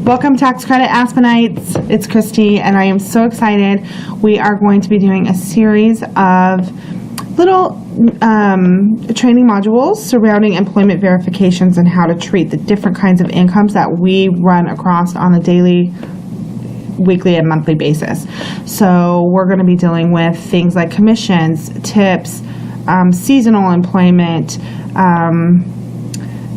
Welcome Tax Credit Aspenites. It's Christy and I am so excited. We are going to be doing a series of little training modules surrounding employment verifications and how to treat the different kinds of incomes that we run across on a daily, weekly, and monthly basis. So we're going to be dealing with things like commissions, tips, seasonal employment,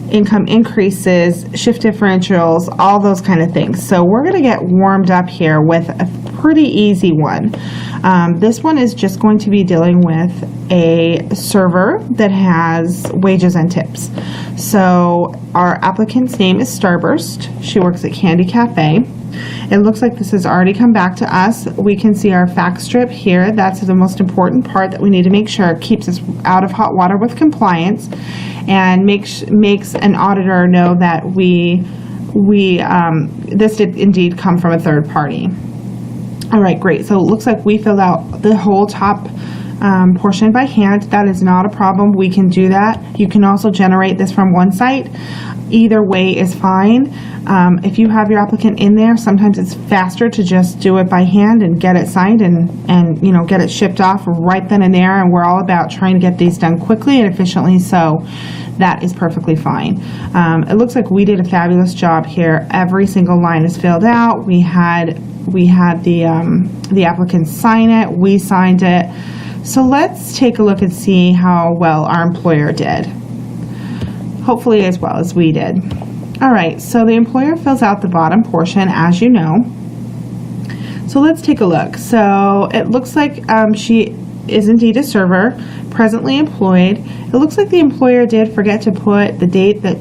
income increases, shift differentials, all those kind of things. So we're going to get warmed up here with a pretty easy one. This one is just going to be dealing with a server that has wages and tips. So our applicant's name is Starburst. She works at Candy Cafe. It looks like this has already come back to us. We can see our fact strip here. That's the most important part that we need to make sure it keeps us out of hot water with compliance and makes an auditor know that this did indeed come from a third party. All right, great. So it looks like we filled out the whole top portion by hand. That is not a problem. We can do that. You can also generate this from one site. Either way is fine. If you have your applicant in there, sometimes it's faster to just do it by hand and get it signed and get it shipped off right then and there. And we're all about trying to get these done quickly and efficiently, so that is perfectly fine. It looks like we did a fabulous job here. Every single line is filled out. We had the applicant sign it. We signed it. So let's take a look and see how well our employer did. Hopefully as well as we did. All right, so the employer fills out the bottom portion, as you know. So let's take a look. So it looks like she is indeed a server, presently employed. It looks like the employer did forget to put the date that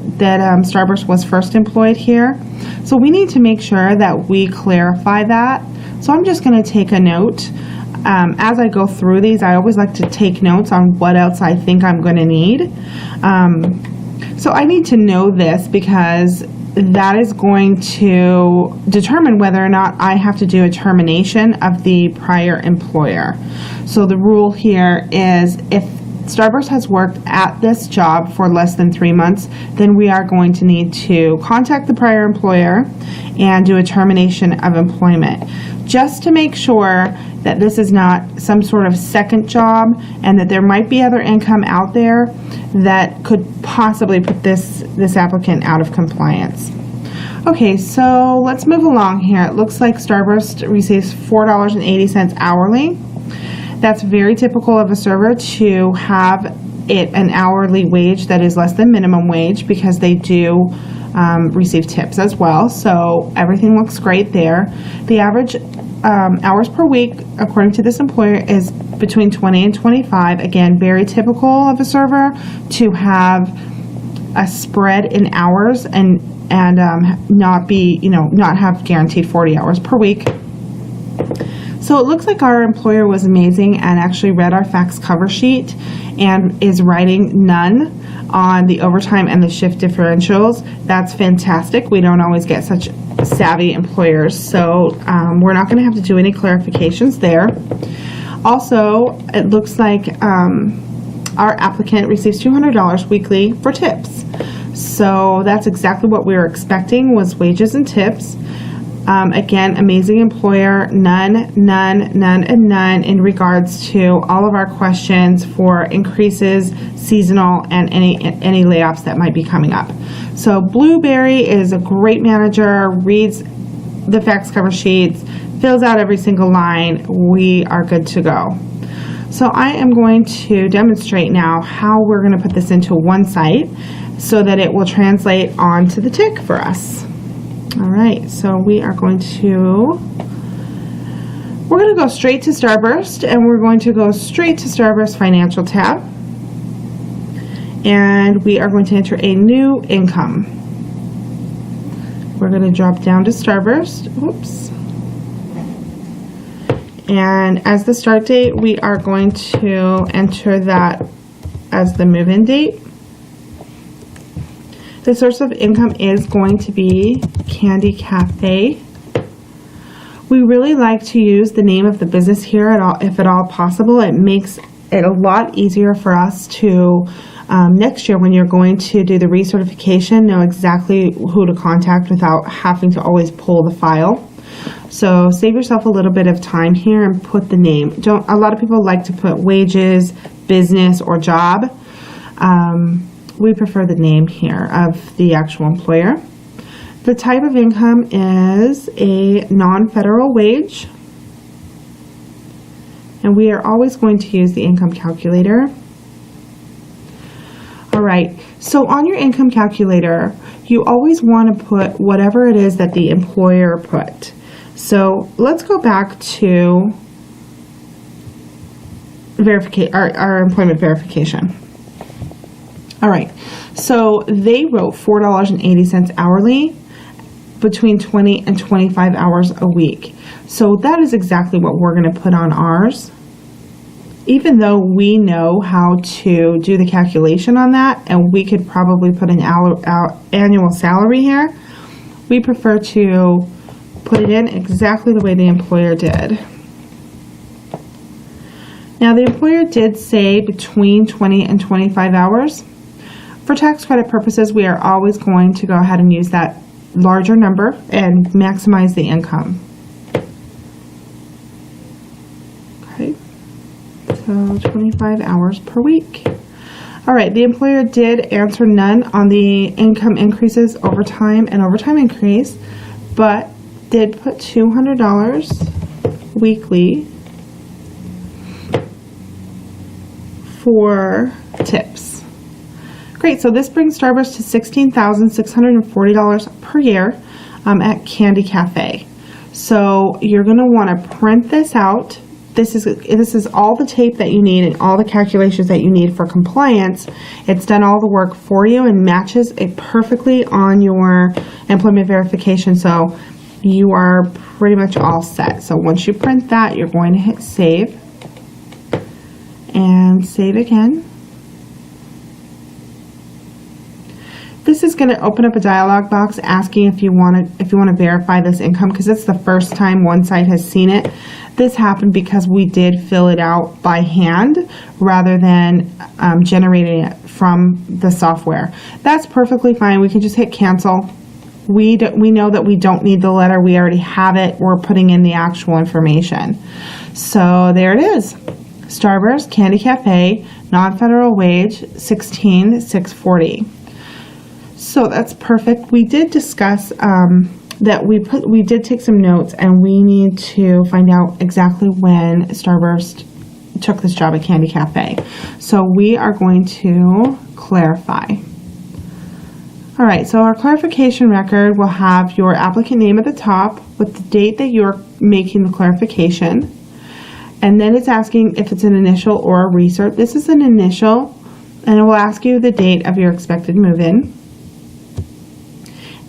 Starburst was first employed here. So we need to make sure that we clarify that. So I'm just going to take a note. As I go through these, I always like to take notes on what else I think I'm going to need. So I need to know this because that is going to determine whether or not I have to do a termination of the prior employer. So the rule here is if Starburst has worked at this job for less than 3 months, then we are going to need to contact the prior employer and do a termination of employment, just to make sure that this is not some sort of second job and that there might be other income out there that could possibly put this applicant out of compliance. Okay, so let's move along here. It looks like Starburst receives $4.80 hourly. That's very typical of a server to have an hourly wage that is less than minimum wage because they do receive tips as well. So everything looks great there. The average hours per week, according to this employer, is between 20 and 25. Again, very typical of a server to have a spread in hours and not have guaranteed 40 hours per week. So it looks like our employer was amazing and actually read our fax cover sheet and is writing none on the overtime and the shift differentials. That's fantastic. We don't always get such savvy employers, so we're not going to have to do any clarifications there. Also, it looks like our applicant receives $200 weekly for tips. So that's exactly what we were expecting, was wages and tips. Again, amazing employer, none, and none in regards to all of our questions for increases, seasonal, and any layoffs that might be coming up. So Blueberry is a great manager, reads the fax cover sheets, fills out every single line. We are good to go. So I am going to demonstrate now how we're going to put this into one site so that it will translate onto the tick for us. All right, so we're going to go straight to Starburst, and we're going to go straight to Starburst Financial tab, and we are going to enter a new income. We're going to drop down to Starburst. Oops. And as the start date, we are going to enter that as the move-in date. The source of income is going to be Candy Cafe. We really like to use the name of the business here if at all possible. It makes it a lot easier for us to next year when you're going to do the recertification, know exactly who to contact without having to always pull the file. So save yourself a little bit of time here and put the name. A lot of people like to put wages, business, or job. We prefer the name here of the actual employer. The type of income is a non-federal wage. And we are always going to use the income calculator. All right, so on your income calculator, you always want to put whatever it is that the employer put. So let's go back to our employment verification. All right, so they wrote $4.80 hourly between 20 and 25 hours a week. So that is exactly what we're going to put on ours. Even though we know how to do the calculation on that, and we could probably put an annual salary here, we prefer to put it in exactly the way the employer did. Now, the employer did say between 20 and 25 hours. For tax credit purposes, we are always going to go ahead and use that larger number and maximize the income. Okay, so 25 hours per week. All right, the employer did answer none on the income increases over time and overtime increase, but did put $200 weekly for tips. Great, so this brings Starburst to $16,640 per year at Candy Cafe. So you're going to want to print this out. This is all the tape that you need and all the calculations that you need for compliance. It's done all the work for you and matches it perfectly on your employment verification. So you are pretty much all set. So once you print that, you're going to hit save and save again. This is going to open up a dialog box asking if you want to verify this income, because it's the first time one site has seen it. This happened because we did fill it out by hand rather than generating it from the software. That's perfectly fine. We can just hit cancel. We know that we don't need the letter. We already have it. We're putting in the actual information. So there it is. Starburst, Candy Cafe, non-federal wage, $16,640. So that's perfect. We did discuss that we did take some notes, and we need to find out exactly when Starburst took this job at Candy Cafe. So we are going to clarify. All right, so our clarification record will have your applicant name at the top with the date that you're making the clarification. And then it's asking if it's an initial or a recert. This is an initial, and it will ask you the date of your expected move-in.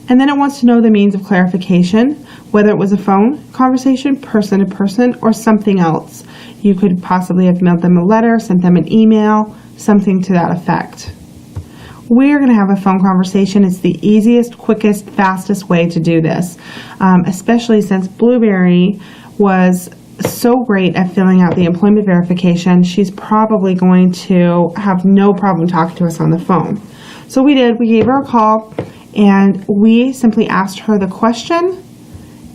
And then it wants to know the means of clarification, whether it was a phone conversation, person to person, or something else. You could possibly have mailed them a letter, sent them an email, something to that effect. We're going to have a phone conversation. It's the easiest, quickest, fastest way to do this, especially since Blueberry was so great at filling out the employment verification. She's probably going to have no problem talking to us on the phone. So we did. We gave her a call, and we simply asked her the question,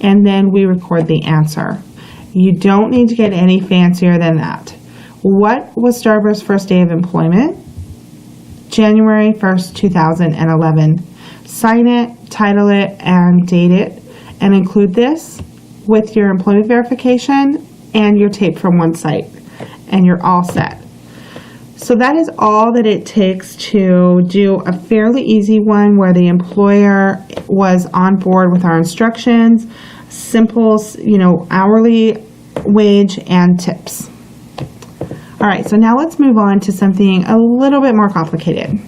and then we record the answer. You don't need to get any fancier than that. What was Starburst's first day of employment? January 1st, 2011. Sign it, title it, and date it, and include this with your employment verification and your tape from one site, and you're all set. So that is all that it takes to do a fairly easy one where the employer was on board with our instructions, simple, hourly wage and tips. All right, so now let's move on to something a little bit more complicated.